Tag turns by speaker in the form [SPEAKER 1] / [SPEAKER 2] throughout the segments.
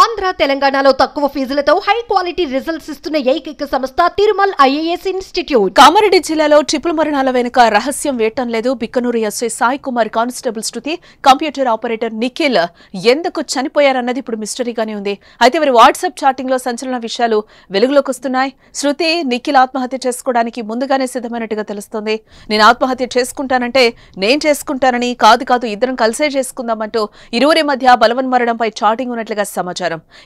[SPEAKER 1] ఆంధ్ర తెలంగాణలో తక్కువ ఫీజులతో high quality results ఇస్తున్న ఏకైక సంస్థ తిరుమల్ ఐఏఎస్ ఇన్స్టిట్యూట్.
[SPEAKER 2] కామారెడ్డి జిల్లాలో ట్రిపుల్ మరణాల వెనుక రహస్యం వేయటం లేదు. బిక్కనూరు ఎస్ఐ సాయి కుమార్, కానిస్టేబుల్ శృతి, కంప్యూటర్ ఆపరేటర్ నిఖిల్ ఎందుకు చనిపోయారన్నది ఇప్పుడు మిస్టరీగానే ఉంది. అయితే వారి వాట్సాప్ చాటింగ్ లో సంచలన విషయాలు వెలుగులోకి వస్తున్నాయి. శృతి, నిఖిల్ ఆత్మహత్య చేసుకోవడానికి ముందుగానే సిద్ధమైనట్టుగా తెలుస్తోంది. నేను ఆత్మహత్య చేసుకుంటానంటే నేను చేసుకుంటానని, కాదు ఇద్దరం కలిసే చేసుకుందామంటూ ఇరువురి మధ్య బలవన్మరణంపై చాటింగ్ ఉన్నట్లుగా సమాచారం.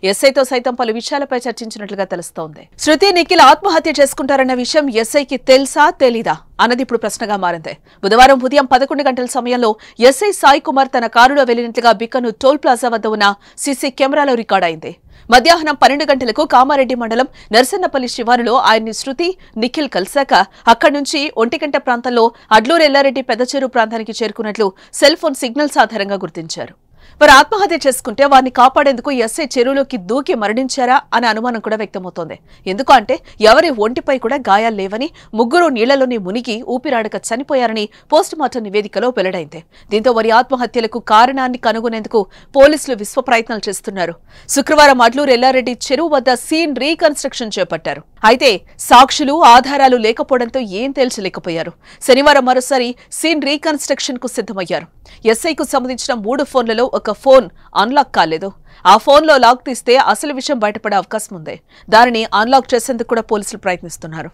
[SPEAKER 2] ఎస్ఐతో సైతం పలు విషయాలపై చర్చించినట్లుగా తెలుస్తోంది. శృతి, నిఖిల్ ఆత్మహత్య చేసుకుంటారన్న విషయం ఎస్ఐకి తెలుసా తెలీదా అన్నది ఇప్పుడు ప్రశ్నగా మారింది. బుధవారం ఉదయం 11 గంటల సమయంలో ఎస్ఐ సాయి కుమార్ తన కారులో వెళ్లినట్లుగా బిక్కనూరు టోల్ ప్లాజా వద్ద ఉన్న సీసీ కెమెరాలో రికార్డైంది. మధ్యాహ్నం 12 గంటలకు కామారెడ్డి మండలం నర్సన్నపల్లి శివారులో ఆయన్ని శృతి, నిఖిల్ కలిశాక అక్కడి నుంచి 1 గంట ప్రాంతంలో అడ్లూరు ఎల్లారెడ్డి పెద్ద చెరువు ప్రాంతానికి చేరుకున్నట్లు సెల్ ఫోన్ సిగ్నల్స్ ఆధారంగా గుర్తించారు. వారు ఆత్మహత్య చేసుకుంటే వారిని కాపాడేందుకు ఎస్ఐ చెరువులోకి దూకి మరణించారా అనే అనుమానం కూడా వ్యక్తమవుతోంది. ఎందుకు అంటే ఎవరి ఒంటిపై కూడా గాయాలు లేవని, ముగ్గురు నీళ్లలోనే మునిగి ఊపిరాడక చనిపోయారని పోస్టుమార్టం నివేదికలో వెల్లడైంది. దీంతో వారి ఆత్మహత్యలకు కారణాన్ని కనుగొనేందుకు పోలీసులు విశ్వ ప్రయత్నాలు చేస్తున్నారు. శుక్రవారం అడ్లూరు ఎల్లారెడ్డి చెరువు వద్ద సీన్ రీకన్స్ట్రక్షన్ చేపట్టారు. అయితే సాక్షులు, ఆధారాలు లేకపోవడంతో ఏం తేల్చలేకపోయారు. శనివారం మరోసారి సీన్ రీకన్స్ట్రక్షన్ కు సిద్ధమయ్యారు. ఎస్ఐకు సంబంధించిన 3 ఫోన్లలో ఒక ఫోన్ అన్లాక్ కాలేదు. ఆ ఫోన్లో లాక్ తీస్తే అసలు విషయం బయటపడే అవకాశం ఉంది. దానిని అన్లాక్ చేసేందుకు కూడా పోలీసులు ప్రయత్నిస్తున్నారు.